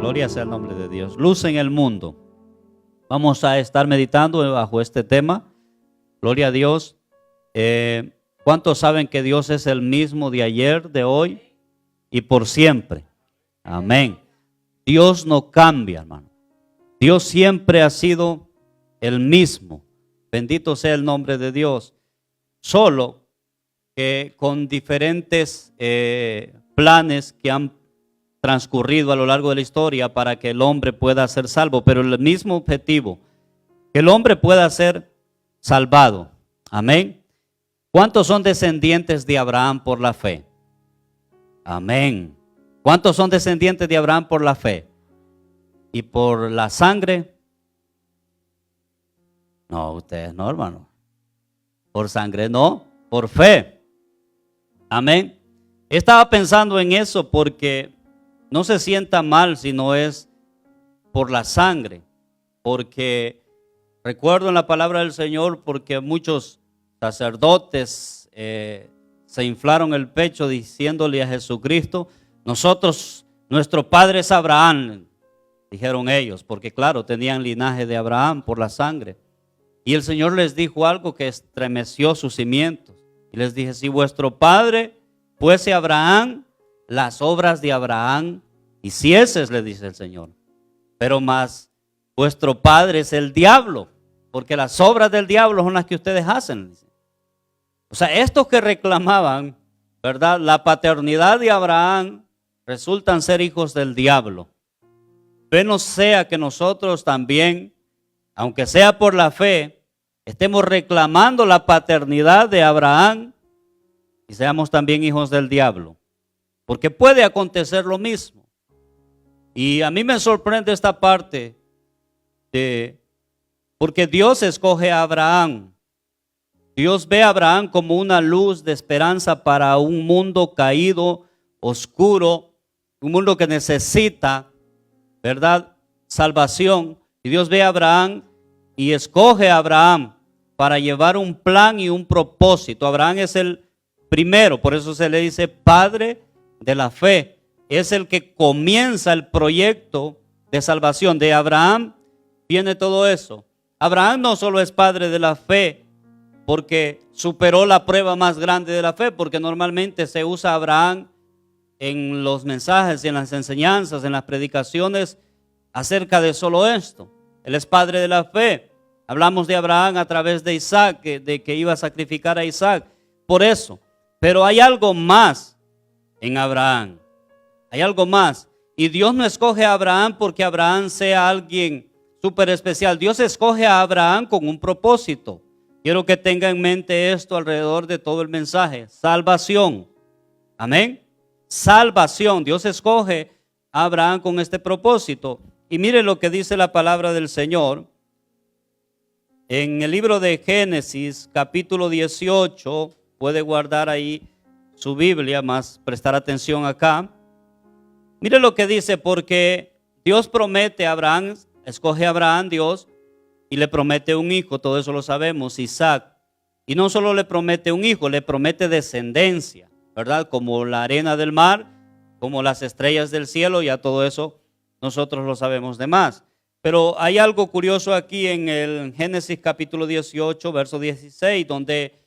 Gloria sea el nombre de Dios. Luz en el mundo. Vamos a estar meditando bajo este tema. Gloria a Dios. ¿Cuántos saben que Dios es el mismo de ayer, de hoy y por siempre? Amén. Dios no cambia, hermano. Dios siempre ha sido el mismo. Bendito sea el nombre de Dios. Solo que con diferentes planes que han transcurrido a lo largo de la historia para que el hombre pueda ser salvo, pero el mismo objetivo, que el hombre pueda ser salvado. Amén. ¿Cuántos son descendientes de Abraham por la fe? Amén. ¿Cuántos son descendientes de Abraham por la fe? ¿Y por la sangre? No, ustedes no, hermano. Por sangre no, por fe. Amén. Estaba pensando en eso porque no se sienta mal si no es por la sangre, porque recuerdo en la palabra del Señor, porque muchos sacerdotes se inflaron el pecho diciéndole a Jesucristo, nuestro padre es Abraham, dijeron ellos, porque claro, tenían linaje de Abraham por la sangre. Y el Señor les dijo algo que estremeció sus cimientos. Y les dije, si vuestro padre fuese Abraham, las obras de Abraham hicieses, le dice el Señor. Pero más vuestro padre es el diablo, porque las obras del diablo son las que ustedes hacen. O sea, estos que reclamaban, ¿verdad?, la paternidad de Abraham, resultan ser hijos del diablo. Pero no sea que nosotros también, aunque sea por la fe, estemos reclamando la paternidad de Abraham y seamos también hijos del diablo. Porque puede acontecer lo mismo. Y a mí me sorprende esta parte porque Dios escoge a Abraham. Dios ve a Abraham como una luz de esperanza para un mundo caído, oscuro, un mundo que necesita, ¿verdad?, salvación. Y Dios ve a Abraham y escoge a Abraham para llevar un plan y un propósito. Abraham es el primero, por eso se le dice padre de la fe. Es el que comienza el proyecto de salvación. De Abraham viene todo eso. Abraham no solo es padre de la fe porque superó la prueba más grande de la fe, porque normalmente se usa Abraham en los mensajes, en las enseñanzas, en las predicaciones acerca de solo esto. Él es padre de la fe. Hablamos de Abraham a través de Isaac, de que iba a sacrificar a Isaac. Por eso. Pero hay algo más en Abraham. Hay algo más. Y Dios no escoge a Abraham porque Abraham sea alguien súper especial. Dios escoge a Abraham con un propósito. Quiero que tenga en mente esto alrededor de todo el mensaje. Salvación. Amén. Salvación. Dios escoge a Abraham con este propósito. Y mire lo que dice la palabra del Señor. En el libro de Génesis, capítulo 18, puede guardar ahí su Biblia, más prestar atención acá. Mire lo que dice, porque Dios promete a Abraham, escoge a Abraham Dios y le promete un hijo, todo eso lo sabemos, Isaac. Y no solo le promete un hijo, le promete descendencia, ¿verdad? Como la arena del mar, como las estrellas del cielo, ya todo eso nosotros lo sabemos de más. Pero hay algo curioso aquí en el Génesis capítulo 18, verso 16, donde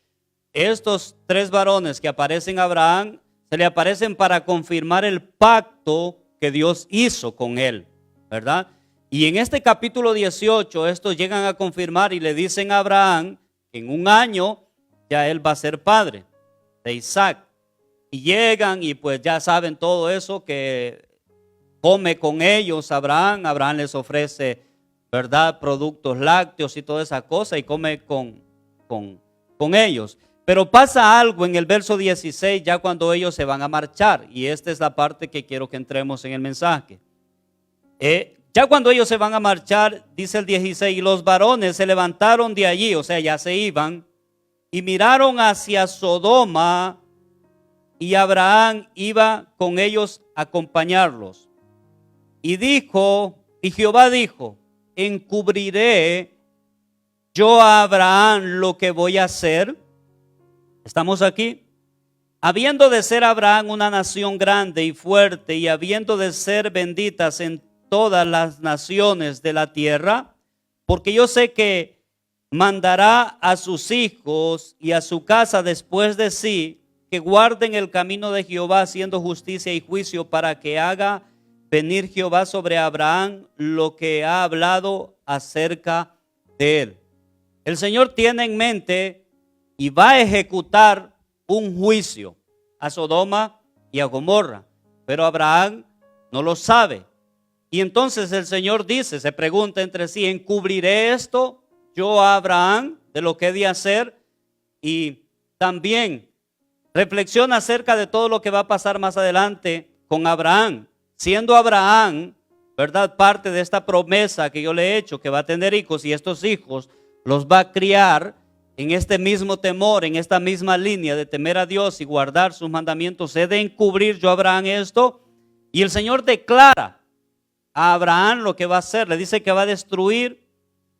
estos tres varones que aparecen a Abraham, se le aparecen para confirmar el pacto que Dios hizo con él, ¿verdad? Y en este capítulo 18, estos llegan a confirmar y le dicen a Abraham que en un año ya él va a ser padre de Isaac. Y llegan y pues ya saben todo eso, que come con ellos Abraham les ofrece, ¿verdad?, productos lácteos y toda esa cosa y come con ellos. Pero pasa algo en el verso 16 ya cuando ellos se van a marchar, y esta es la parte que quiero que entremos en el mensaje. Ya cuando ellos se van a marchar, dice el 16, y los varones se levantaron de allí, o sea, ya se iban, y miraron hacia Sodoma, y Abraham iba con ellos a acompañarlos. Y Jehová dijo, encubriré yo a Abraham lo que voy a hacer. ¿Estamos aquí? Habiendo de ser Abraham una nación grande y fuerte, y habiendo de ser benditas en todas las naciones de la tierra, porque yo sé que mandará a sus hijos y a su casa después de sí, que guarden el camino de Jehová haciendo justicia y juicio, para que haga venir Jehová sobre Abraham lo que ha hablado acerca de él. El Señor tiene en mente y va a ejecutar un juicio a Sodoma y a Gomorra, pero Abraham no lo sabe. Y entonces el Señor dice, se pregunta entre sí: ¿encubriré esto yo a Abraham de lo que he de hacer? Y también reflexiona acerca de todo lo que va a pasar más adelante con Abraham, siendo Abraham, ¿verdad?, parte de esta promesa que yo le he hecho, que va a tener hijos, y estos hijos los va a criar en este mismo temor, en esta misma línea de temer a Dios y guardar sus mandamientos. ¿He de encubrir yo a Abraham esto? Y el Señor declara a Abraham lo que va a hacer. Le dice que va a destruir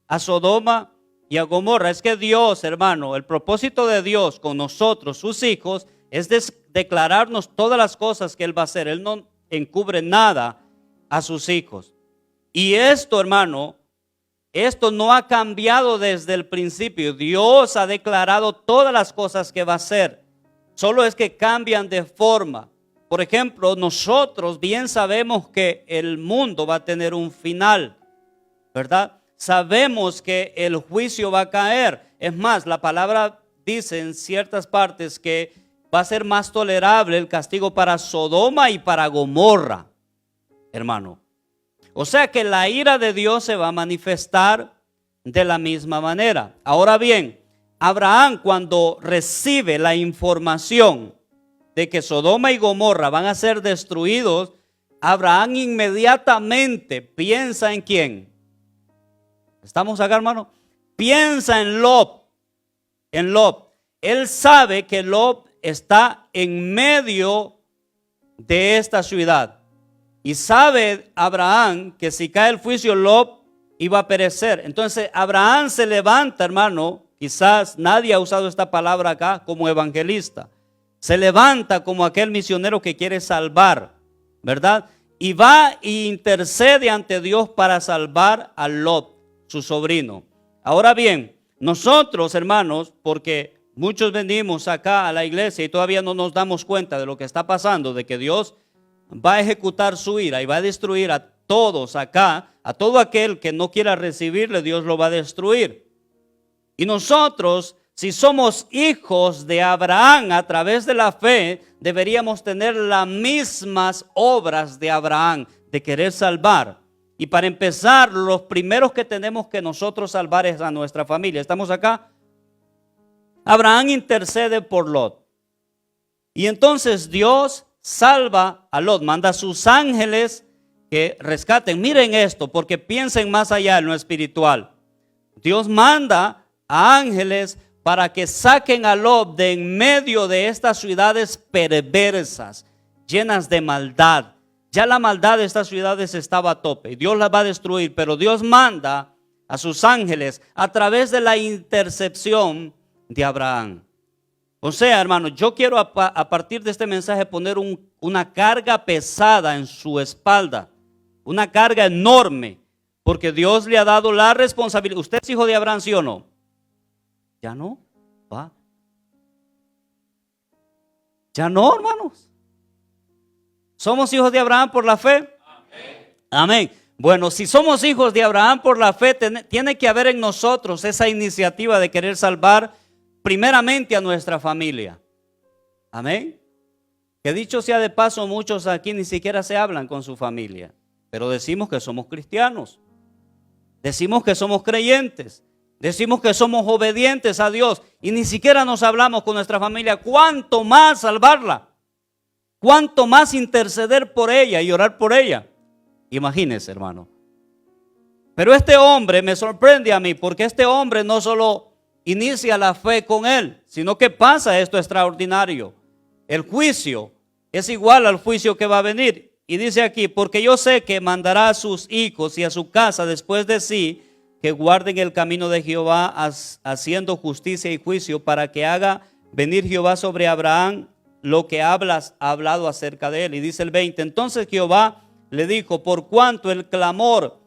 a Sodoma y a Gomorra. Es que Dios, hermano, el propósito de Dios con nosotros, sus hijos, es declararnos todas las cosas que Él va a hacer. Él no encubre nada a sus hijos. Y esto, hermano, esto no ha cambiado desde el principio. Dios ha declarado todas las cosas que va a hacer. Solo es que cambian de forma. Por ejemplo, nosotros bien sabemos que el mundo va a tener un final, ¿verdad? Sabemos que el juicio va a caer. Es más, la palabra dice en ciertas partes que va a ser más tolerable el castigo para Sodoma y para Gomorra, hermano. O sea que la ira de Dios se va a manifestar de la misma manera. Ahora bien, Abraham, cuando recibe la información de que Sodoma y Gomorra van a ser destruidos, Abraham inmediatamente piensa ¿en quién? ¿Estamos acá, hermano? Piensa en Lot. En Lot. Él sabe que Lot está en medio de esta ciudad. Y sabe Abraham que si cae el juicio, Lot iba a perecer. Entonces Abraham se levanta, hermano. Quizás nadie ha usado esta palabra acá como evangelista. Se levanta como aquel misionero que quiere salvar, ¿verdad? Y va e intercede ante Dios para salvar a Lot, su sobrino. Ahora bien, nosotros, hermanos, porque muchos venimos acá a la iglesia y todavía no nos damos cuenta de lo que está pasando, de que Dios va a ejecutar su ira y va a destruir a todos acá, a todo aquel que no quiera recibirle, Dios lo va a destruir. Y nosotros, si somos hijos de Abraham a través de la fe, deberíamos tener las mismas obras de Abraham, de querer salvar. Y para empezar, los primeros que tenemos que nosotros salvar es a nuestra familia. ¿Estamos acá? Abraham intercede por Lot. Y entonces Dios salva a Lot, manda a sus ángeles que rescaten. Miren esto, porque piensen más allá en lo espiritual. Dios manda a ángeles para que saquen a Lot de en medio de estas ciudades perversas, llenas de maldad. Ya la maldad de estas ciudades estaba a tope y Dios las va a destruir, pero Dios manda a sus ángeles a través de la intercepción de Abraham. O sea, hermano, yo quiero a partir de este mensaje poner una carga pesada en su espalda, una carga enorme, porque Dios le ha dado la responsabilidad. ¿Usted es hijo de Abraham, sí o no? Ya no, va. Ya no, hermanos. ¿Somos hijos de Abraham por la fe? Amén. Amén. Bueno, si somos hijos de Abraham por la fe, tiene que haber en nosotros esa iniciativa de querer salvar primeramente a nuestra familia. Amén. Que dicho sea de paso, muchos aquí ni siquiera se hablan con su familia, pero decimos que somos cristianos, decimos que somos creyentes, decimos que somos obedientes a Dios y ni siquiera nos hablamos con nuestra familia. ¿Cuánto más salvarla? ¿Cuánto más interceder por ella y orar por ella? Imagínense, hermano. Pero este hombre me sorprende a mí, porque este hombre no solo inicia la fe con él, sino que pasa esto extraordinario. El juicio es igual al juicio que va a venir. Y dice aquí: porque yo sé que mandará a sus hijos y a su casa después de sí, que guarden el camino de Jehová, haciendo justicia y juicio, para que haga venir Jehová sobre Abraham lo que ha hablado acerca de él. Y dice el 20: entonces Jehová le dijo: por cuanto el clamor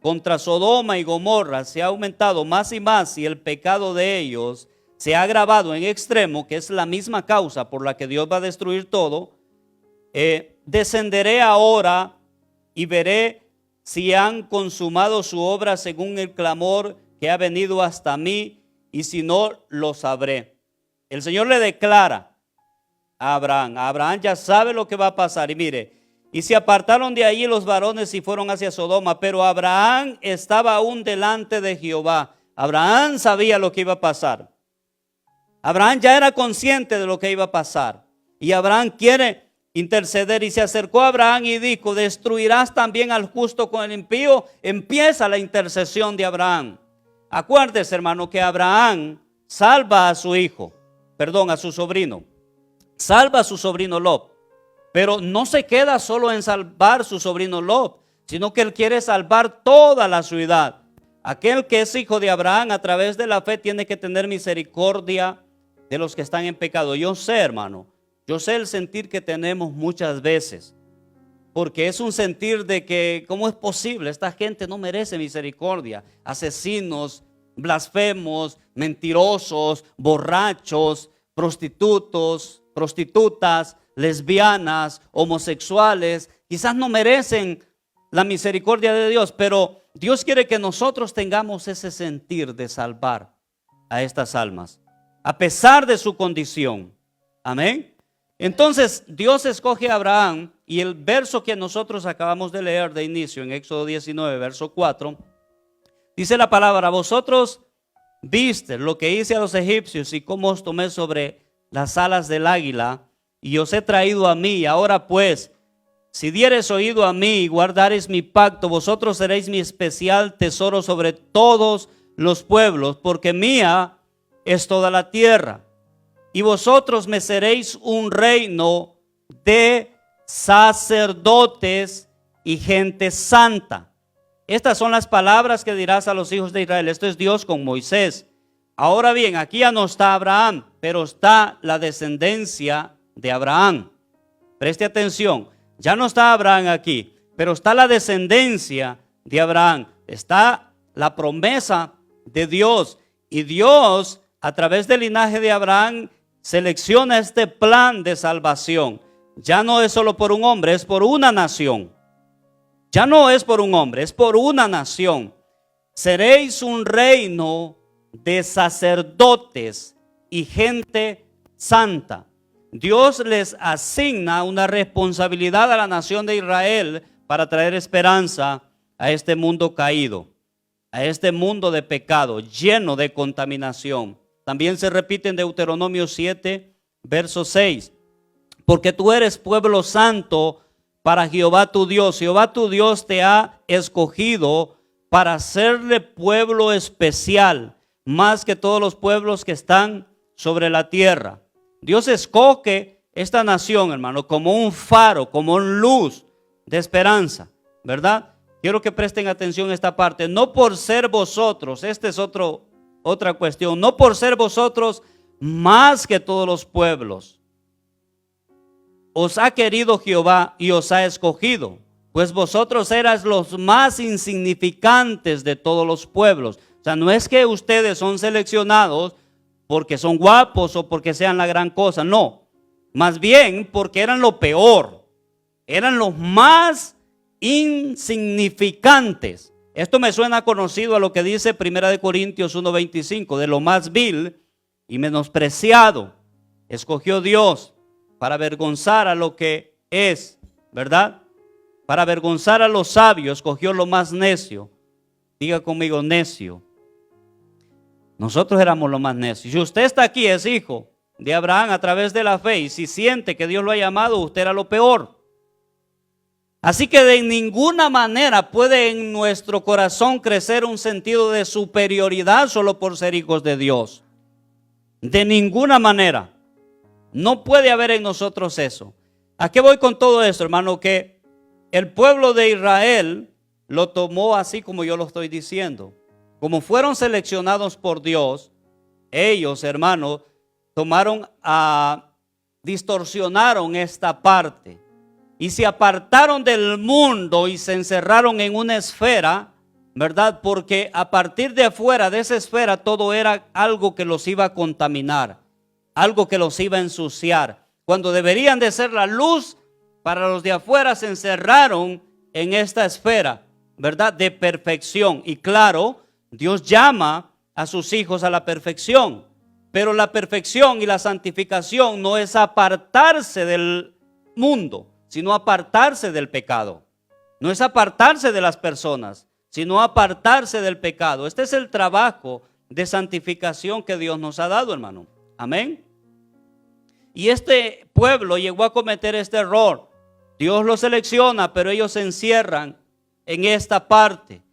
contra Sodoma y Gomorra se ha aumentado más y más, y el pecado de ellos se ha agravado en extremo, que es la misma causa por la que Dios va a destruir todo, descenderé ahora y veré si han consumado su obra según el clamor que ha venido hasta mí, y si no, lo sabré. El Señor le declara a Abraham. Abraham ya sabe lo que va a pasar. Y mire, y se apartaron de allí los varones y fueron hacia Sodoma, pero Abraham estaba aún delante de Jehová. Abraham sabía lo que iba a pasar. Abraham ya era consciente de lo que iba a pasar. Y Abraham quiere interceder, y se acercó a Abraham y dijo: ¿destruirás también al justo con el impío? Empieza la intercesión de Abraham. Acuérdese, hermano, que Abraham salva a su hijo, a su sobrino. Salva a su sobrino Lot. Pero no se queda solo en salvar su sobrino Lot, sino que él quiere salvar toda la ciudad. Aquel que es hijo de Abraham a través de la fe tiene que tener misericordia de los que están en pecado. Yo sé, hermano, yo sé el sentir que tenemos muchas veces, porque es un sentir de que ¿cómo es posible? Esta gente no merece misericordia. Asesinos, blasfemos, mentirosos, borrachos, prostitutas, lesbianas, homosexuales, quizás no merecen la misericordia de Dios, pero Dios quiere que nosotros tengamos ese sentir de salvar a estas almas, a pesar de su condición. Amén. Entonces Dios escoge a Abraham, y el verso que nosotros acabamos de leer de inicio en Éxodo 19, verso 4, dice la palabra: vosotros viste lo que hice a los egipcios y cómo os tomé sobre las alas del águila y os he traído a mí. Ahora pues, si diereis oído a mí y guardareis mi pacto, vosotros seréis mi especial tesoro sobre todos los pueblos, porque mía es toda la tierra. Y vosotros me seréis un reino de sacerdotes y gente santa. Estas son las palabras que dirás a los hijos de Israel. Esto es Dios con Moisés. Ahora bien, aquí ya no está Abraham, pero está la descendencia de Abraham. Preste atención, ya no está Abraham aquí, pero está la descendencia de Abraham. Está la promesa de Dios, y Dios a través del linaje de Abraham selecciona este plan de salvación. Ya no es solo por un hombre, es por una nación. Ya no es por un hombre, es por una nación. Seréis un reino de sacerdotes y gente santa. Dios les asigna una responsabilidad a la nación de Israel para traer esperanza a este mundo caído, a este mundo de pecado, lleno de contaminación. También se repite en Deuteronomio 7, verso 6. Porque tú eres pueblo santo para Jehová tu Dios. Jehová tu Dios te ha escogido para hacerle pueblo especial, más que todos los pueblos que están sobre la tierra. Dios escoge esta nación, hermano, como un faro, como una luz de esperanza, ¿verdad? Quiero que presten atención a esta parte. No por ser vosotros, esta es otra cuestión, no por ser vosotros más que todos los pueblos. Os ha querido Jehová y os ha escogido, pues vosotros eras los más insignificantes de todos los pueblos. O sea, no es que ustedes son seleccionados porque son guapos o porque sean la gran cosa, no. Más bien porque eran lo peor, eran los más insignificantes. Esto me suena conocido a lo que dice 1 Corintios 1:25, de lo más vil y menospreciado escogió Dios para avergonzar a lo que es, ¿verdad? Para avergonzar a los sabios escogió lo más necio. Diga conmigo, necio. Nosotros éramos lo más necios. Si usted está aquí, es hijo de Abraham a través de la fe, y si siente que Dios lo ha llamado, usted era lo peor. Así que de ninguna manera puede en nuestro corazón crecer un sentido de superioridad solo por ser hijos de Dios. De ninguna manera. No puede haber en nosotros eso. ¿A qué voy con todo esto, hermano? Que el pueblo de Israel lo tomó así como yo lo estoy diciendo. Como fueron seleccionados por Dios, ellos, hermano, distorsionaron esta parte. y se apartaron del mundo y se encerraron en una esfera, ¿verdad? Porque a partir de afuera de esa esfera todo era algo que los iba a contaminar, algo que los iba a ensuciar. Cuando deberían de ser la luz para los de afuera, se encerraron en esta esfera, ¿verdad? De perfección. Y claro, Dios llama a sus hijos a la perfección, pero la perfección y la santificación no es apartarse del mundo, sino apartarse del pecado. No es apartarse de las personas, sino apartarse del pecado. Este es el trabajo de santificación que Dios nos ha dado, hermano. Amén. Y este pueblo llegó a cometer este error. Dios los selecciona, pero ellos se encierran en esta parte.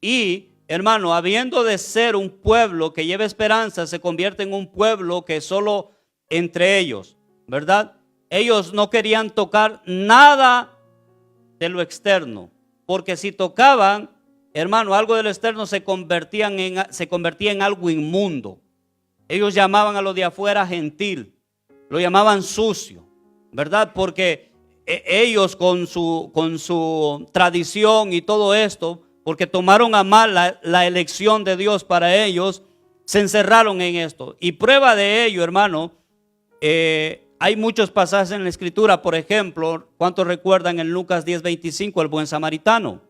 Y, hermano, habiendo de ser un pueblo que lleva esperanza, se convierte en un pueblo que solo entre ellos, ¿verdad? Ellos no querían tocar nada de lo externo, porque si tocaban, hermano, algo de lo externo se convertía en algo inmundo. Ellos llamaban a lo de afuera gentil, lo llamaban sucio, ¿verdad? Porque ellos con su tradición y todo esto, porque tomaron a mal la elección de Dios para ellos, se encerraron en esto. Y prueba de ello, hermano, hay muchos pasajes en la Escritura. Por ejemplo, ¿cuántos recuerdan en Lucas 10:25 el buen samaritano?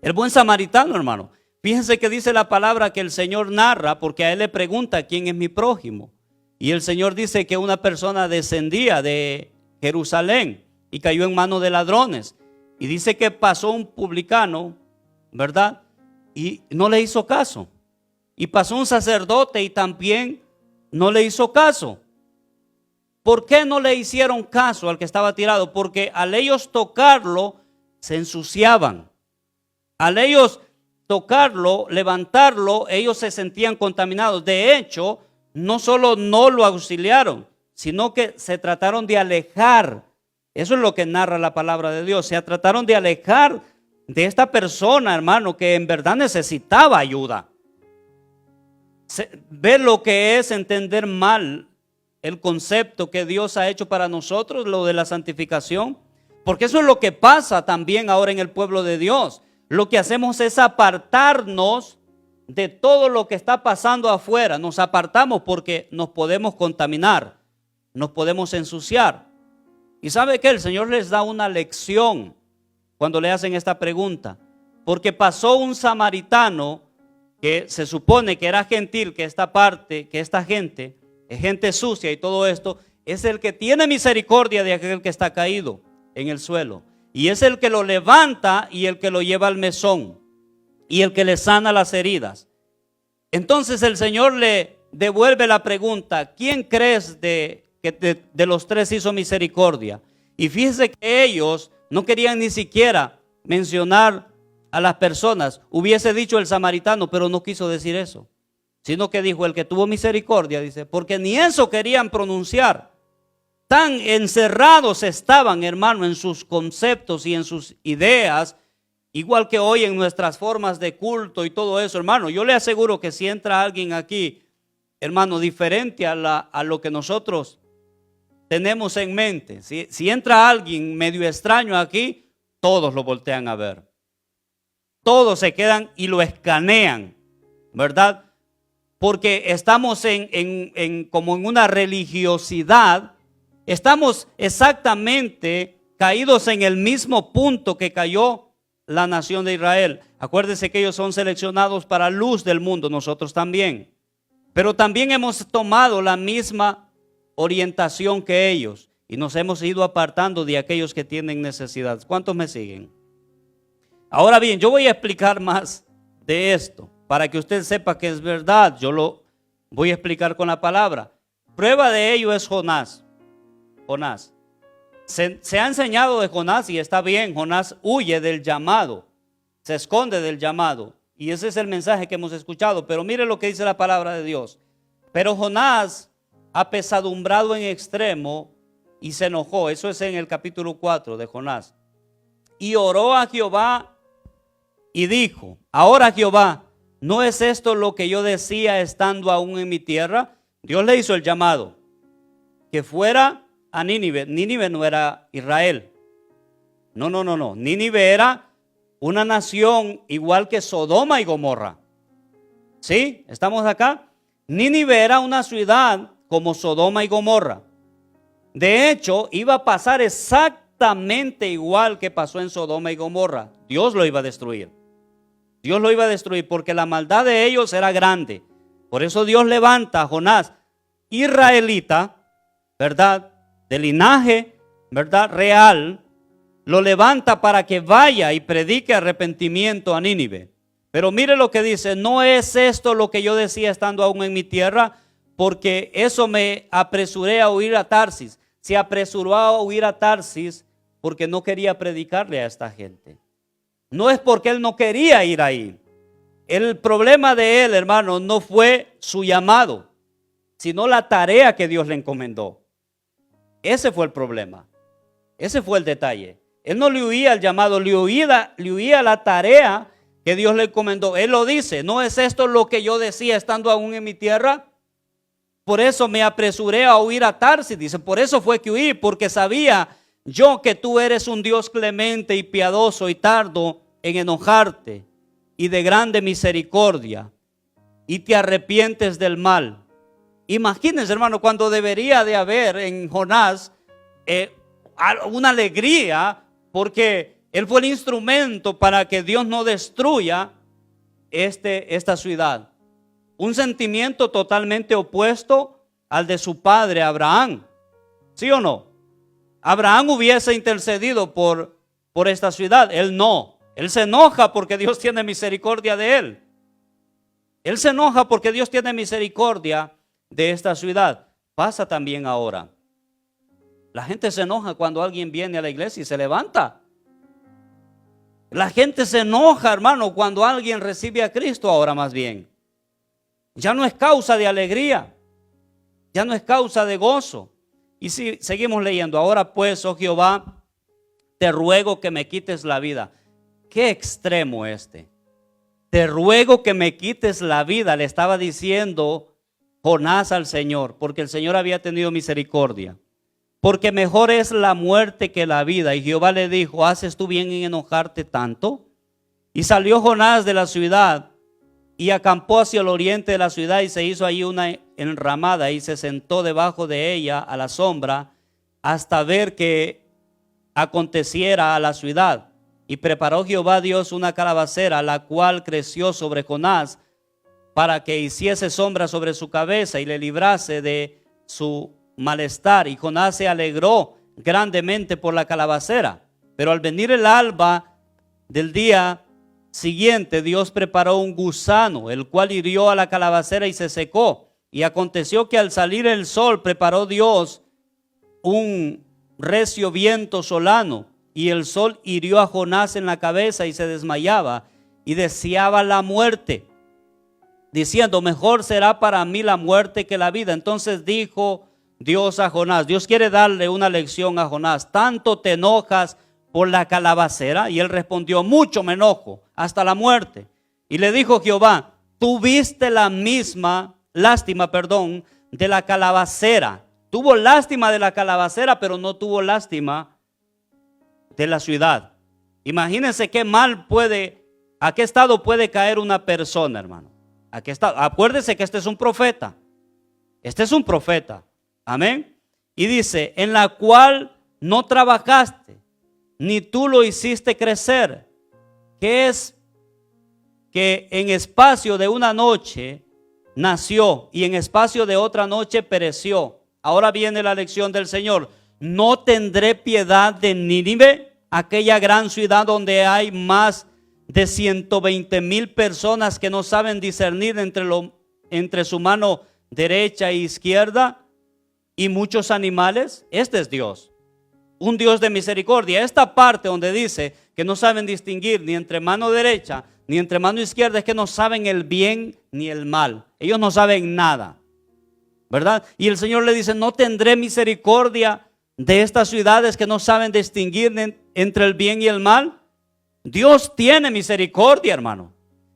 El buen samaritano, hermano. Fíjense que dice la palabra que el Señor narra, porque a él le pregunta quién es mi prójimo. Y el Señor dice que una persona descendía de Jerusalén y cayó en manos de ladrones. Y dice que pasó un publicano, ¿verdad? Y no le hizo caso. Y pasó un sacerdote y también no le hizo caso. ¿Por qué no le hicieron caso al que estaba tirado? Porque al ellos tocarlo, se ensuciaban. Al ellos tocarlo, levantarlo, ellos se sentían contaminados. De hecho, no solo no lo auxiliaron, sino que se trataron de alejar. Eso es lo que narra la palabra de Dios. Se trataron de alejar de esta persona, hermano, que en verdad necesitaba ayuda. Ver lo que es entender mal el concepto que Dios ha hecho para nosotros, lo de la santificación. Porque eso es lo que pasa también ahora en el pueblo de Dios. Lo que hacemos es apartarnos de todo lo que está pasando afuera. Nos apartamos porque nos podemos contaminar, nos podemos ensuciar. Y ¿sabe qué? El Señor les da una lección cuando le hacen esta pregunta. Porque pasó un samaritano que se supone que era gentil, que esta gente es gente sucia y todo esto, es el que tiene misericordia de aquel que está caído en el suelo. Y es el que lo levanta y el que lo lleva al mesón y el que le sana las heridas. Entonces el Señor le devuelve la pregunta: ¿quién crees de los tres hizo misericordia? Y fíjese que ellos no querían ni siquiera mencionar a las personas. Hubiese dicho el samaritano, pero no quiso decir eso, sino que dijo el que tuvo misericordia, dice, porque ni eso querían pronunciar. Tan encerrados estaban, hermano, en sus conceptos y en sus ideas, igual que hoy en nuestras formas de culto y todo eso, hermano. Yo le aseguro que si entra alguien aquí, hermano, diferente a lo que nosotros tenemos en mente, si entra alguien medio extraño aquí, todos lo voltean a ver. Todos se quedan y lo escanean, ¿verdad? Porque estamos como en una religiosidad. Estamos exactamente caídos en el mismo punto que cayó la nación de Israel. Acuérdense que ellos son seleccionados para luz del mundo, nosotros también. Pero también hemos tomado la misma orientación que ellos y nos hemos ido apartando de aquellos que tienen necesidad. ¿Cuántos me siguen? Ahora bien, yo voy a explicar más de esto para que usted sepa que es verdad. Yo lo voy a explicar con la palabra. Prueba de ello es Jonás. Se ha enseñado de Jonás y está bien. Jonás huye del llamado, se esconde del llamado, y ese es el mensaje que hemos escuchado. Pero mire lo que dice la palabra de Dios. Pero Jonás, apesadumbrado en extremo, y se enojó. Eso es en el capítulo 4 de Jonás. Y oró a Jehová y dijo: ahora, Jehová, ¿no es esto lo que yo decía estando aún en mi tierra? Dios le hizo el llamado, que fuera a Nínive. Nínive no era Israel. No. Nínive era una nación igual que Sodoma y Gomorra. ¿Sí? ¿Estamos acá? Nínive era una ciudad como Sodoma y Gomorra. De hecho, iba a pasar exactamente igual que pasó en Sodoma y Gomorra. Dios lo iba a destruir. Dios lo iba a destruir porque la maldad de ellos era grande. Por eso Dios levanta a Jonás, israelita, ¿verdad? De linaje, ¿verdad? Real. Lo levanta para que vaya y predique arrepentimiento a Nínive. Pero mire lo que dice: no es esto lo que yo decía estando aún en mi tierra, porque eso me apresuré a huir a Tarsis. Se apresuró a huir a Tarsis porque no quería predicarle a esta gente. No es porque él no quería ir ahí. El problema de él, hermano, no fue su llamado, sino la tarea que Dios le encomendó. Ese fue el problema. Ese fue el detalle. Él no le huía al llamado, le huía a la tarea que Dios le encomendó. Él lo dice: ¿no es esto lo que yo decía estando aún en mi tierra? Por eso me apresuré a huir a Tarsis. Dice, por eso fue que huí, porque sabía yo que tú eres un Dios clemente y piadoso y tardo en enojarte y de grande misericordia, y te arrepientes del mal. Imagínense, hermano, cuando debería de haber en Jonás una alegría, porque él fue el instrumento para que Dios no destruya esta ciudad. Un sentimiento totalmente opuesto al de su padre Abraham. ¿Sí o no? Abraham hubiese intercedido por esta ciudad. Él no. Él se enoja porque Dios tiene misericordia de él. Él se enoja porque Dios tiene misericordia de esta ciudad. Pasa también ahora. La gente se enoja cuando alguien viene a la iglesia y se levanta. La gente se enoja, hermano, cuando alguien recibe a Cristo ahora más bien. Ya no es causa de alegría, ya no es causa de gozo. Y si seguimos leyendo: ahora pues, oh Jehová, te ruego que me quites la vida. Qué extremo este. Te ruego que me quites la vida, le estaba diciendo Jonás al Señor, porque el Señor había tenido misericordia. Porque mejor es la muerte que la vida. Y Jehová le dijo: ¿haces tú bien en enojarte tanto? Y salió Jonás de la ciudad y acampó hacia el oriente de la ciudad, y se hizo allí una enramada y se sentó debajo de ella a la sombra hasta ver qué aconteciera a la ciudad. Y preparó Jehová Dios una calabacera, la cual creció sobre Jonás para que hiciese sombra sobre su cabeza y le librase de su malestar. Y Jonás se alegró grandemente por la calabacera. Pero al venir el alba del día siguiente, Dios preparó un gusano, el cual hirió a la calabacera y se secó. Y aconteció que al salir el sol, preparó Dios un recio viento solano, y el sol hirió a Jonás en la cabeza y se desmayaba y deseaba la muerte, diciendo: mejor será para mí la muerte que la vida. Entonces dijo Dios a Jonás, Dios quiere darle una lección a Jonás: ¿tanto te enojas por la calabacera? Y él respondió: mucho me enojo, hasta la muerte. Y le dijo Jehová: tuviste la misma lástima, de la calabacera. Tuvo lástima de la calabacera, pero no tuvo lástima de la ciudad. Imagínense qué mal a qué estado puede caer una persona, hermano. ¿A qué estado? Acuérdese que este es un profeta. Este es un profeta. Amén. Y dice: en la cual no trabajaste, ni tú lo hiciste crecer, que es que en espacio de una noche nació y en espacio de otra noche pereció. Ahora viene la lección del Señor: ¿no tendré piedad de Nínive, aquella gran ciudad donde hay más de 120,000 personas que no saben discernir entre su mano derecha e izquierda, y muchos animales? Este es Dios, un Dios de misericordia. Esta parte donde dice que no saben distinguir ni entre mano derecha ni entre mano izquierda, es que no saben el bien ni el mal. Ellos no saben nada, ¿verdad? Y el Señor le dice: ¿no tendré misericordia de estas ciudades que no saben distinguir entre el bien y el mal? Dios tiene misericordia, hermano.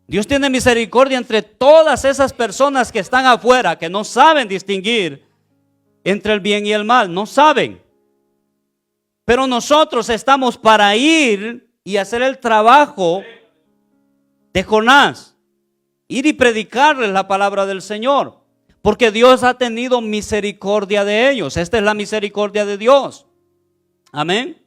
Dios tiene misericordia entre todas esas personas que están afuera, que no saben distinguir entre el bien y el mal. No saben. Pero nosotros estamos para ir y hacer el trabajo de Jonás. Ir y predicarles la palabra del Señor. Porque Dios ha tenido misericordia de ellos. Esta es la misericordia de Dios. Amén.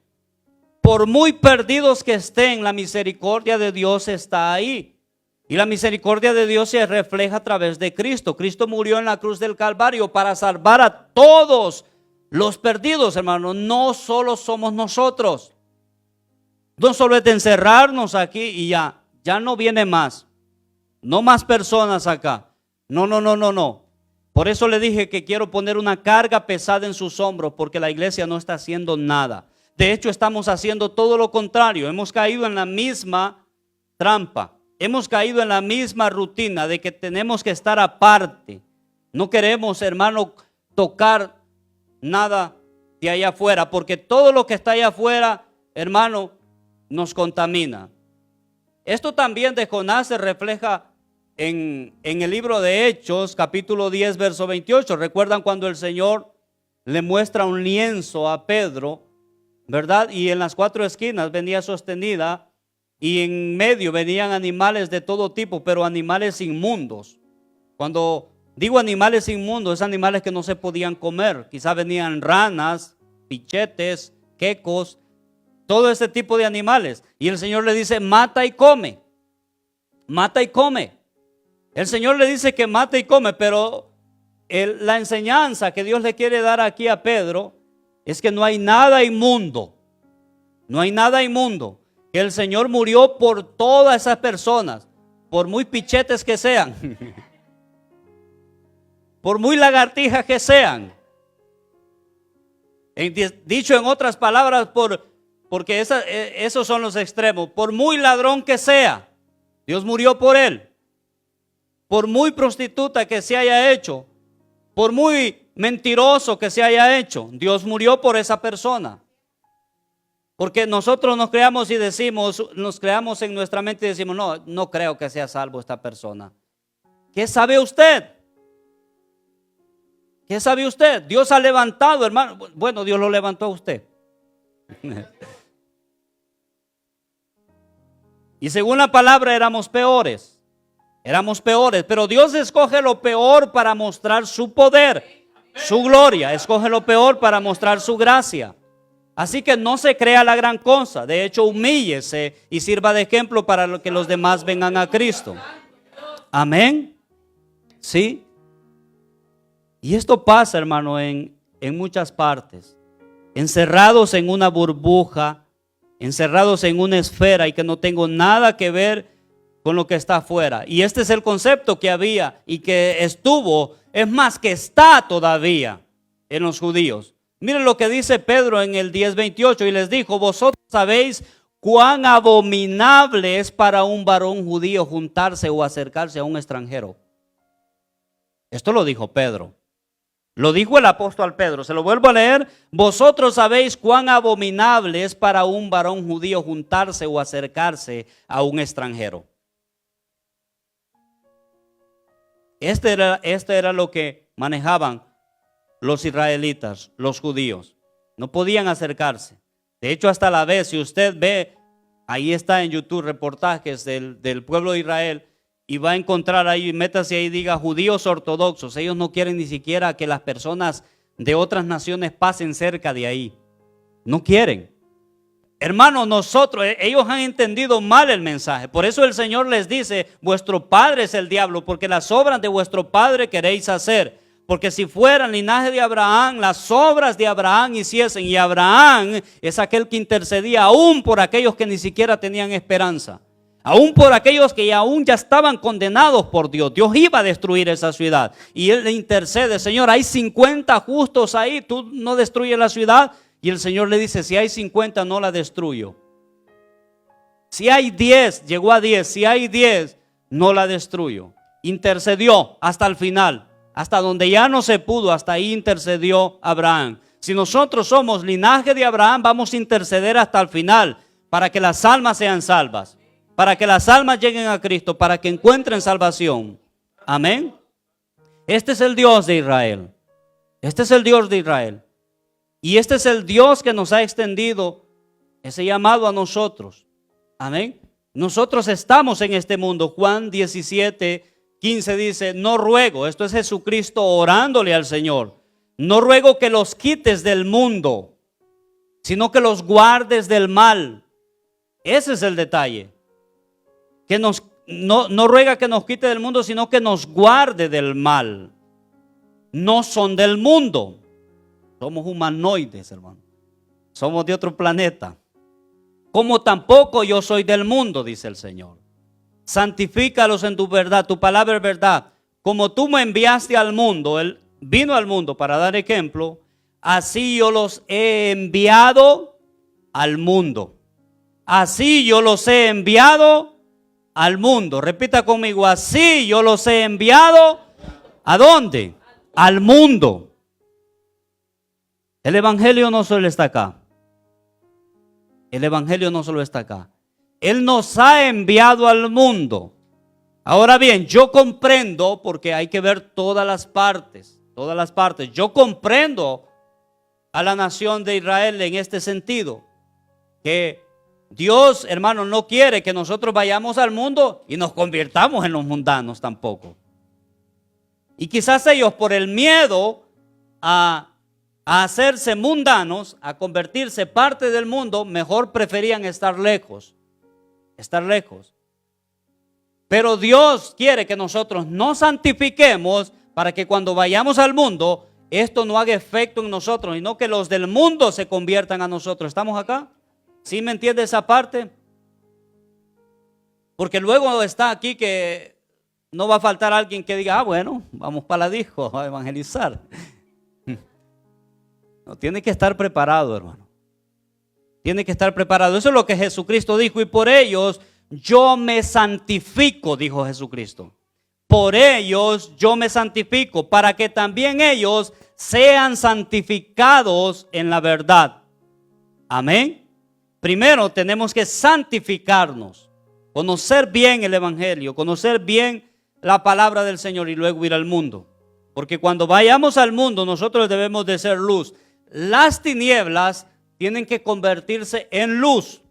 Por muy perdidos que estén, la misericordia de Dios está ahí. Y la misericordia de Dios se refleja a través de Cristo. Cristo murió en la cruz del Calvario para salvar a todos los perdidos, hermanos. No solo somos nosotros. No solo es de encerrarnos aquí y ya no viene más. No más personas acá. No. Por eso le dije que quiero poner una carga pesada en sus hombros, porque la iglesia no está haciendo nada. De hecho, estamos haciendo todo lo contrario. Hemos caído en la misma trampa. Hemos caído en la misma rutina de que tenemos que estar aparte. No queremos, hermano, tocar nada de allá afuera, porque todo lo que está allá afuera, hermano, nos contamina. Esto también de Jonás se refleja en el libro de Hechos, capítulo 10, verso 28. ¿Recuerdan cuando el Señor le muestra un lienzo a Pedro, verdad? Y en las 4 esquinas venía sostenida y en medio venían animales de todo tipo, pero animales inmundos. Cuando digo animales inmundos, es animales que no se podían comer. Quizás venían ranas, pichetes, quecos, todo ese tipo de animales. Y el Señor le dice, mata y come. Mata y come. El Señor le dice que mate y come, pero la enseñanza que Dios le quiere dar aquí a Pedro es que no hay nada inmundo. No hay nada inmundo. Que el Señor murió por todas esas personas, por muy pichetes que sean, por muy lagartijas que sean. Dicho en otras palabras, porque esos son los extremos. Por muy ladrón que sea, Dios murió por él. Por muy prostituta que se haya hecho, por muy mentiroso que se haya hecho, Dios murió por esa persona. Porque nosotros nos creamos en nuestra mente y decimos, no creo que sea salvo esta persona. ¿Qué sabe usted? ¿Qué sabe usted? Dios ha levantado, hermano. Bueno, Dios lo levantó a usted. Y según la palabra éramos peores. Éramos peores, pero Dios escoge lo peor para mostrar su poder, su gloria. Escoge lo peor para mostrar su gracia. Así que no se crea la gran cosa. De hecho, humíllese y sirva de ejemplo para que los demás vengan a Cristo. Amén. ¿Sí? Y esto pasa, hermano, en muchas partes. Encerrados en una burbuja, encerrados en una esfera y que no tengo nada que ver con lo que está afuera. Y este es el concepto que había y que estuvo, es más, que está todavía en los judíos. Miren lo que dice Pedro en el 10:28 y les dijo, vosotros sabéis cuán abominable es para un varón judío juntarse o acercarse a un extranjero. Esto lo dijo Pedro. Lo dijo el apóstol Pedro. Se lo vuelvo a leer. Vosotros sabéis cuán abominable es para un varón judío juntarse o acercarse a un extranjero. Este era lo que manejaban los israelitas, los judíos. No podían acercarse. De hecho, hasta la vez, si usted ve, ahí está en YouTube reportajes del pueblo de Israel, y va a encontrar ahí, métase ahí y diga judíos ortodoxos. Ellos no quieren ni siquiera que las personas de otras naciones pasen cerca de ahí. No quieren. Hermanos, ellos han entendido mal el mensaje. Por eso el Señor les dice, vuestro padre es el diablo, porque las obras de vuestro padre queréis hacer. Porque si fueran linaje de Abraham, las obras de Abraham hiciesen. Y Abraham es aquel que intercedía aún por aquellos que ni siquiera tenían esperanza. Aún por aquellos que aún ya estaban condenados por Dios. Dios iba a destruir esa ciudad. Y Él le intercede, Señor, hay 50 justos ahí, tú no destruyes la ciudad. Y el Señor le dice, si hay 50 no la destruyo. Si hay 10, llegó a 10, si hay 10 no la destruyo. Intercedió hasta el final, hasta donde ya no se pudo, hasta ahí intercedió Abraham. Si nosotros somos linaje de Abraham, vamos a interceder hasta el final para que las almas sean salvas, para que las almas lleguen a Cristo, para que encuentren salvación. Amén. Este es el Dios de Israel. Este es el Dios de Israel. Y este es el Dios que nos ha extendido ese llamado a nosotros. Amén. Nosotros estamos en este mundo. Juan 17:15 dice, no ruego, esto es Jesucristo orándole al Señor, no ruego que los quites del mundo, sino que los guardes del mal. Ese es el detalle. Que no ruega que nos quite del mundo, sino que nos guarde del mal. No son del mundo. Somos humanoides, hermano. Somos de otro planeta. Como tampoco yo soy del mundo, dice el Señor. Santifícalos en tu verdad, tu palabra es verdad. Como tú me enviaste al mundo, Él vino al mundo para dar ejemplo, así yo los he enviado al mundo. Así yo los he enviado al mundo. Repita conmigo, así yo los he enviado. ¿A dónde? Al mundo. El evangelio no solo está acá. El evangelio no solo está acá. Él nos ha enviado al mundo. Ahora bien, yo comprendo, porque hay que ver todas las partes. Yo comprendo a la nación de Israel en este sentido. Que Dios, hermano, no quiere que nosotros vayamos al mundo y nos convirtamos en los mundanos tampoco. Y quizás ellos, por el miedo a hacerse mundanos, a convertirse parte del mundo, mejor preferían estar lejos. Pero Dios quiere que nosotros nos santifiquemos para que cuando vayamos al mundo, esto no haga efecto en nosotros, sino que los del mundo se conviertan a nosotros. ¿Estamos acá? ¿Sí me entiende esa parte? Porque luego está aquí que no va a faltar alguien que diga, bueno, vamos para la disco a evangelizar. No, tiene que estar preparado, hermano. Tiene que estar preparado. Eso es lo que Jesucristo dijo. Y por ellos yo me santifico, dijo Jesucristo. Por ellos yo me santifico, para que también ellos sean santificados en la verdad. Amén. Primero tenemos que santificarnos, conocer bien el evangelio, conocer bien la palabra del Señor y luego ir al mundo. Porque cuando vayamos al mundo nosotros debemos de ser luz. Las tinieblas tienen que convertirse en luz.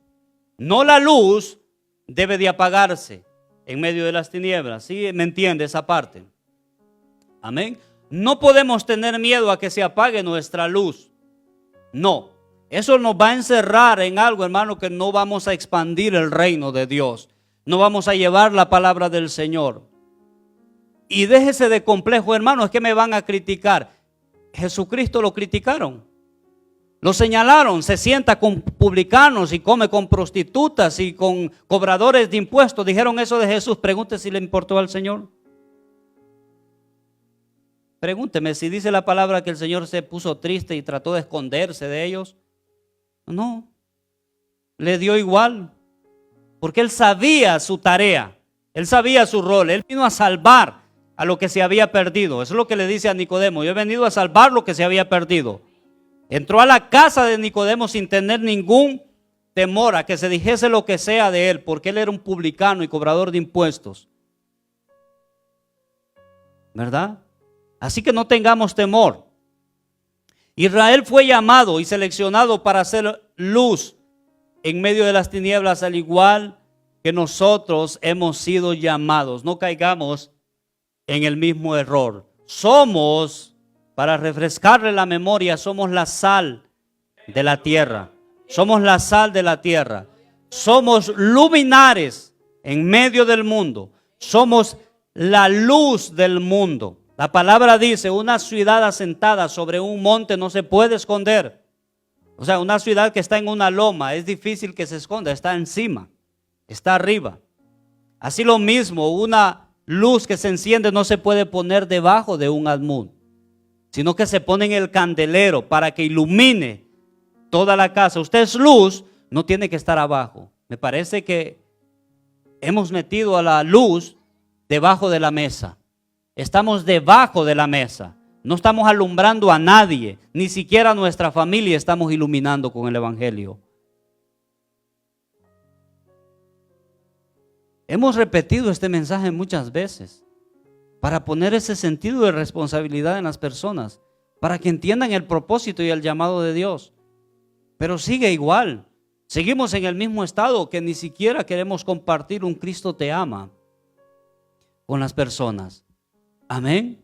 No la luz debe de apagarse en medio de las tinieblas. ¿Sí me entiende esa parte? Amén. No podemos tener miedo a que se apague nuestra luz. No. Eso nos va a encerrar en algo, hermano, que no vamos a expandir el reino de Dios. No vamos a llevar la palabra del Señor. Y déjese de complejo, hermano, es que me van a criticar. Jesucristo lo criticaron. Lo señalaron, se sienta con publicanos y come con prostitutas y con cobradores de impuestos. Dijeron eso de Jesús. Pregunte si le importó al Señor. Pregúnteme si dice la palabra que el Señor se puso triste y trató de esconderse de ellos. No, le dio igual, porque Él sabía su tarea, Él sabía su rol. Él vino a salvar a lo que se había perdido. Eso es lo que le dice a Nicodemo. Yo he venido a salvar lo que se había perdido. Entró a la casa de Nicodemo sin tener ningún temor a que se dijese lo que sea de él, porque él era un publicano y cobrador de impuestos. ¿Verdad? Así que no tengamos temor. Israel fue llamado y seleccionado para hacer luz en medio de las tinieblas, al igual que nosotros hemos sido llamados. No caigamos en el mismo error. Somos, para refrescarle la memoria, somos la sal de la tierra. Somos la sal de la tierra. Somos luminares en medio del mundo. Somos la luz del mundo. La palabra dice, una ciudad asentada sobre un monte no se puede esconder. O sea, una ciudad que está en una loma, es difícil que se esconda, está encima, está arriba. Así lo mismo, una luz que se enciende no se puede poner debajo de un almud, sino que se pone en el candelero para que ilumine toda la casa. Usted es luz, no tiene que estar abajo. Me parece que hemos metido a la luz debajo de la mesa. Estamos debajo de la mesa. No estamos alumbrando a nadie, ni siquiera a nuestra familia estamos iluminando con el evangelio. Hemos repetido este mensaje muchas veces para poner ese sentido de responsabilidad en las personas. para que entiendan el propósito y el llamado de Dios. Pero sigue igual. Seguimos en el mismo estado que ni siquiera queremos compartir un Cristo te ama con las personas. Amén.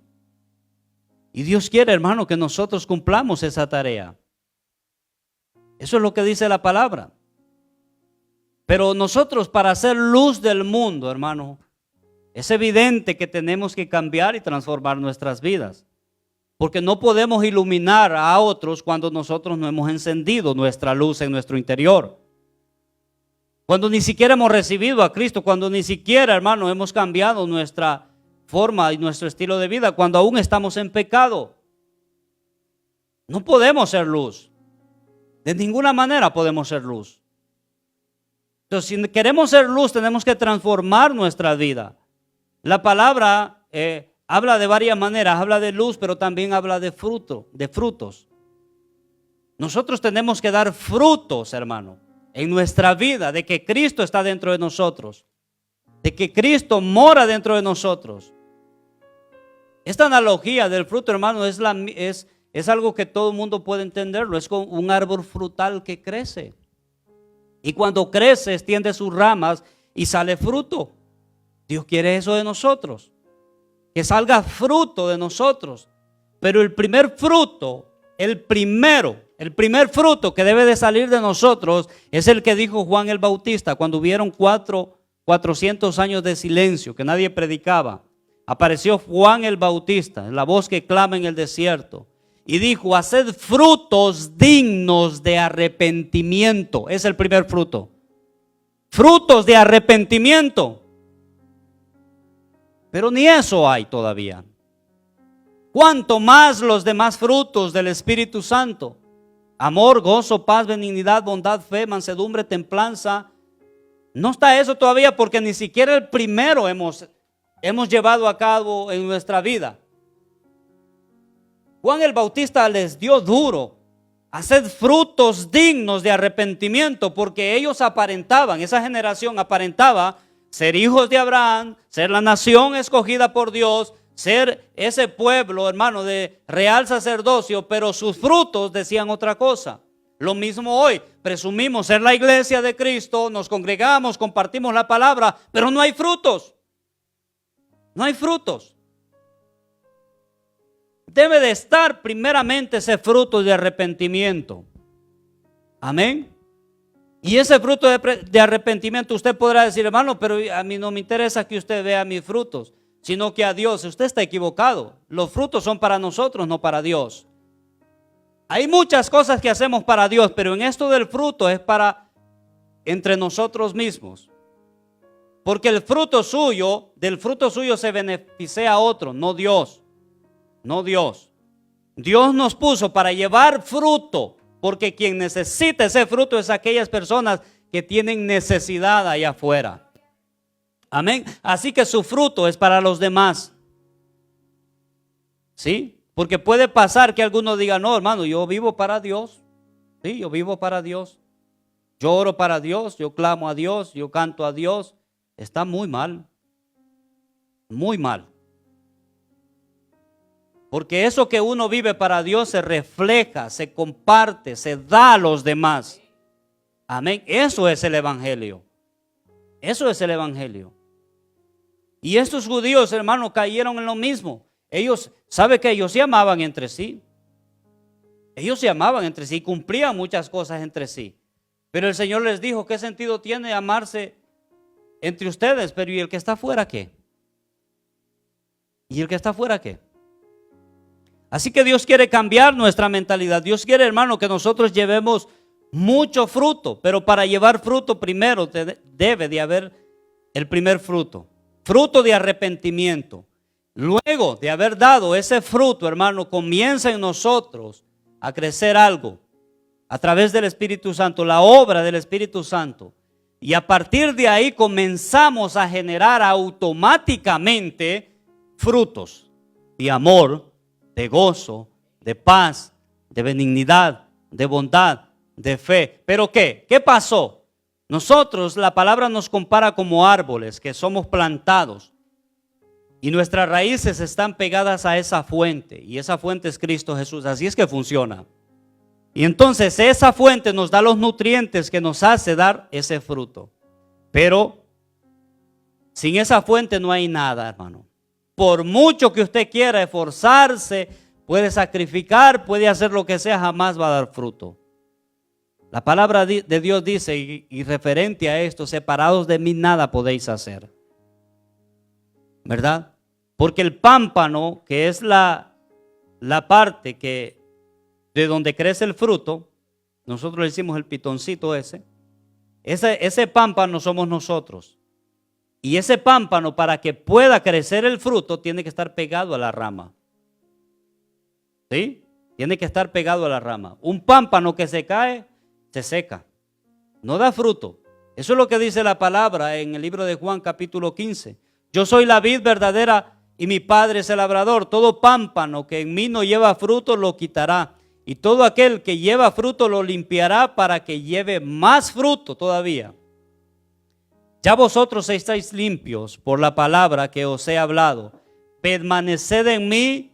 Y Dios quiere, hermano, que nosotros cumplamos esa tarea. Eso es lo que dice la palabra. Pero nosotros, para ser luz del mundo, hermano, es evidente que tenemos que cambiar y transformar nuestras vidas. Porque no podemos iluminar a otros cuando nosotros no hemos encendido nuestra luz en nuestro interior. Cuando ni siquiera hemos recibido a Cristo, cuando ni siquiera, hermano, hemos cambiado nuestra forma y nuestro estilo de vida, cuando aún estamos en pecado. No podemos ser luz. De ninguna manera podemos ser luz. Entonces, si queremos ser luz, tenemos que transformar nuestra vida. La palabra habla de varias maneras, habla de luz, pero también habla de frutos. Nosotros tenemos que dar frutos, hermano, en nuestra vida, de que Cristo está dentro de nosotros, de que Cristo mora dentro de nosotros. Esta analogía del fruto, hermano, es algo que todo el mundo puede entenderlo. Es como un árbol frutal que crece. Y cuando crece, extiende sus ramas y sale fruto. Dios quiere eso de nosotros. Que salga fruto de nosotros. Pero el primer fruto, el primer fruto que debe de salir de nosotros es el que dijo Juan el Bautista cuando hubieron 400 años de silencio, que nadie predicaba. Apareció Juan el Bautista, la voz que clama en el desierto, y dijo: haced frutos dignos de arrepentimiento. Es el primer fruto. Frutos de arrepentimiento. Pero ni eso hay todavía. ¿Cuánto más los demás frutos del Espíritu Santo? Amor, gozo, paz, benignidad, bondad, fe, mansedumbre, templanza. No está eso todavía, porque ni siquiera el primero hemos llevado a cabo en nuestra vida. Juan el Bautista les dio duro: haced frutos dignos de arrepentimiento, porque ellos aparentaban, esa generación aparentaba ser hijos de Abraham, ser la nación escogida por Dios, ser ese pueblo, hermano, de real sacerdocio, pero sus frutos decían otra cosa. Lo mismo hoy, presumimos ser la iglesia de Cristo, nos congregamos, compartimos la palabra, pero no hay frutos. No hay frutos. Debe de estar primeramente ese fruto de arrepentimiento. Amén. Y ese fruto de arrepentimiento, usted podrá decir: hermano, pero a mí no me interesa que usted vea mis frutos, sino que a Dios. Usted está equivocado. Los frutos son para nosotros, no para Dios. Hay muchas cosas que hacemos para Dios, pero en esto del fruto es para entre nosotros mismos. Porque del fruto suyo se beneficia a otro, no Dios. No Dios. Dios nos puso para llevar fruto, porque quien necesita ese fruto es aquellas personas que tienen necesidad allá afuera. Amén. Así que su fruto es para los demás. ¿Sí? Porque puede pasar que alguno diga: no, hermano, yo vivo para Dios. Sí, yo vivo para Dios. Yo oro para Dios, yo clamo a Dios, yo canto a Dios. Está muy mal. Muy mal. Porque eso que uno vive para Dios se refleja, se comparte, se da a los demás. Amén. Eso es el evangelio. Eso es el evangelio. Y estos judíos, hermanos, cayeron en lo mismo. Ellos, ¿sabe qué? Ellos se amaban entre sí. Ellos se amaban entre sí, cumplían muchas cosas entre sí. Pero el Señor les dijo: ¿qué sentido tiene amarse entre ustedes? Pero ¿y el que está afuera qué? ¿Y el que está afuera qué? Así que Dios quiere cambiar nuestra mentalidad. Dios quiere, hermano, que nosotros llevemos mucho fruto. Pero para llevar fruto primero debe de haber el primer fruto. Fruto de arrepentimiento. Luego de haber dado ese fruto, hermano, comienza en nosotros a crecer algo. A través del Espíritu Santo, la obra del Espíritu Santo. Y a partir de ahí comenzamos a generar automáticamente frutos de amor, de gozo, de paz, de benignidad, de bondad, de fe. ¿Pero qué? ¿Qué pasó? Nosotros, la palabra nos compara como árboles que somos plantados. Y nuestras raíces están pegadas a esa fuente. Y esa fuente es Cristo Jesús. Así es que funciona. Y entonces esa fuente nos da los nutrientes que nos hace dar ese fruto. Pero sin esa fuente no hay nada, hermano. Por mucho que usted quiera esforzarse, puede sacrificar, puede hacer lo que sea, jamás va a dar fruto. La palabra de Dios dice, y referente a esto, separados de mí nada podéis hacer. ¿Verdad? Porque el pámpano, que es la parte de donde crece el fruto, nosotros le decimos el pitoncito ese pámpano somos nosotros. Y ese pámpano, para que pueda crecer el fruto, tiene que estar pegado a la rama. ¿Sí? Tiene que estar pegado a la rama. Un pámpano que se cae, se seca. No da fruto. Eso es lo que dice la palabra en el libro de Juan capítulo 15. Yo soy la vid verdadera y mi Padre es el labrador. Todo pámpano que en mí no lleva fruto lo quitará. Y todo aquel que lleva fruto lo limpiará para que lleve más fruto todavía. Ya vosotros estáis limpios por la palabra que os he hablado. Permaneced en mí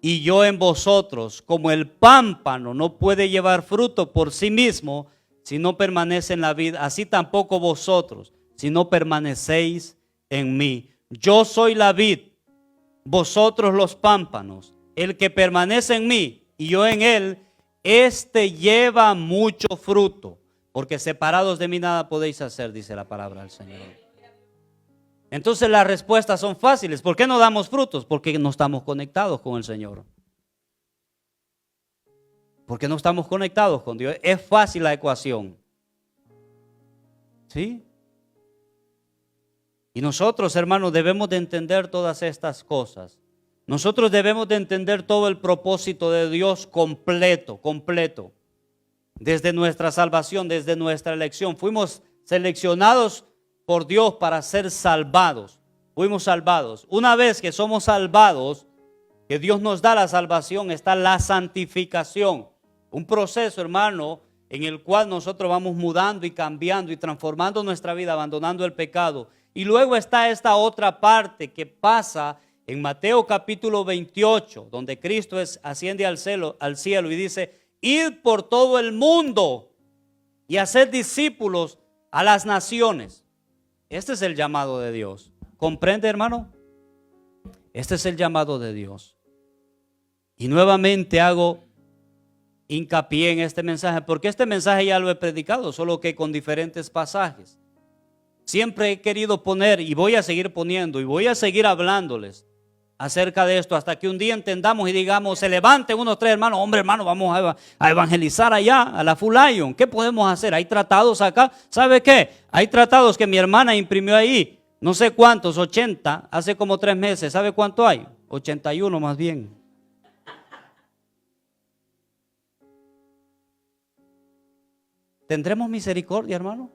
y yo en vosotros. Como el pámpano no puede llevar fruto por sí mismo si no permanece en la vid, así tampoco vosotros si no permanecéis en mí. Yo soy la vid, vosotros los pámpanos. El que permanece en mí y yo en él, este lleva mucho fruto, porque separados de mí nada podéis hacer, dice la palabra del Señor. Entonces las respuestas son fáciles. ¿Por qué no damos frutos? Porque no estamos conectados con el Señor. Porque no estamos conectados con Dios. Es fácil la ecuación. ¿Sí? Y nosotros, hermanos, debemos de entender todas estas cosas. Nosotros debemos de entender todo el propósito de Dios completo. Desde nuestra salvación, desde nuestra elección. Fuimos seleccionados por Dios para ser salvados. Fuimos salvados. Una vez que somos salvados, que Dios nos da la salvación, está la santificación. Un proceso, hermano, en el cual nosotros vamos mudando y cambiando y transformando nuestra vida, abandonando el pecado. Y luego está esta otra parte que pasa en Mateo capítulo 28, donde Cristo asciende al cielo y dice: id por todo el mundo y hacer discípulos a las naciones. Este es el llamado de Dios. ¿Comprende, hermano? Este es el llamado de Dios. Y nuevamente hago hincapié en este mensaje, porque este mensaje ya lo he predicado, solo que con diferentes pasajes. Siempre he querido poner, y voy a seguir poniendo, y voy a seguir hablándoles acerca de esto, hasta que un día entendamos y digamos: se levanten unos 3 hermanos, hombre hermano, vamos a evangelizar allá, a la Full Lion. ¿Qué podemos hacer? Hay tratados acá. ¿Sabe qué? Hay tratados que mi hermana imprimió ahí, no sé cuántos, 80, hace como 3 meses. ¿Sabe cuánto hay? 81 más bien. ¿Tendremos misericordia, hermano?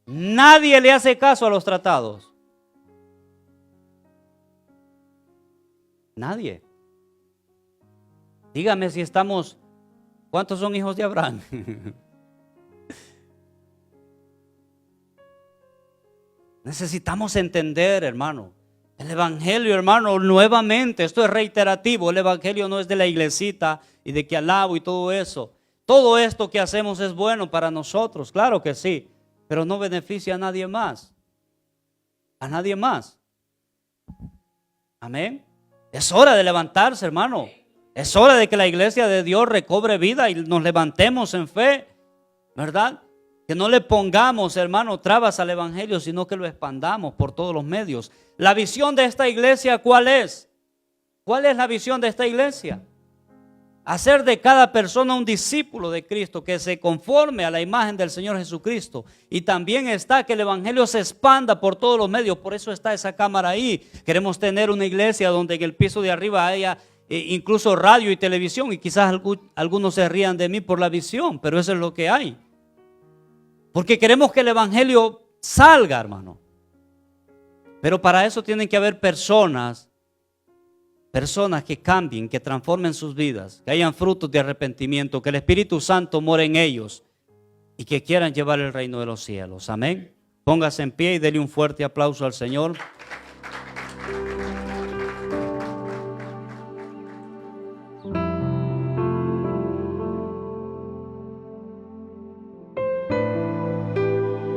Nadie le hace caso a los tratados. Nadie. Dígame si estamos, ¿cuántos son hijos de Abraham? Necesitamos entender, hermano, el evangelio, hermano, nuevamente, esto es reiterativo. El evangelio no es de la iglesita y de que alabo y todo eso. Todo esto que hacemos es bueno para nosotros, claro que sí, pero no beneficia a nadie más. A nadie más. Amén. Es hora de levantarse, hermano. Es hora de que la iglesia de Dios recobre vida y nos levantemos en fe, ¿verdad? Que no le pongamos, hermano, trabas al evangelio, sino que lo expandamos por todos los medios. La visión de esta iglesia, ¿cuál es? ¿Cuál es la visión de esta iglesia? Hacer de cada persona un discípulo de Cristo, que se conforme a la imagen del Señor Jesucristo. Y también está que el evangelio se expanda por todos los medios. Por eso está esa cámara ahí. Queremos tener una iglesia donde en el piso de arriba haya incluso radio y televisión. Y quizás algunos se rían de mí por la visión, pero eso es lo que hay. Porque queremos que el evangelio salga, hermano. Pero para eso tienen que haber personas que cambien, que transformen sus vidas, que hayan frutos de arrepentimiento, que el Espíritu Santo more en ellos y que quieran llevar el reino de los cielos. Amén. Póngase en pie y dele un fuerte aplauso al Señor.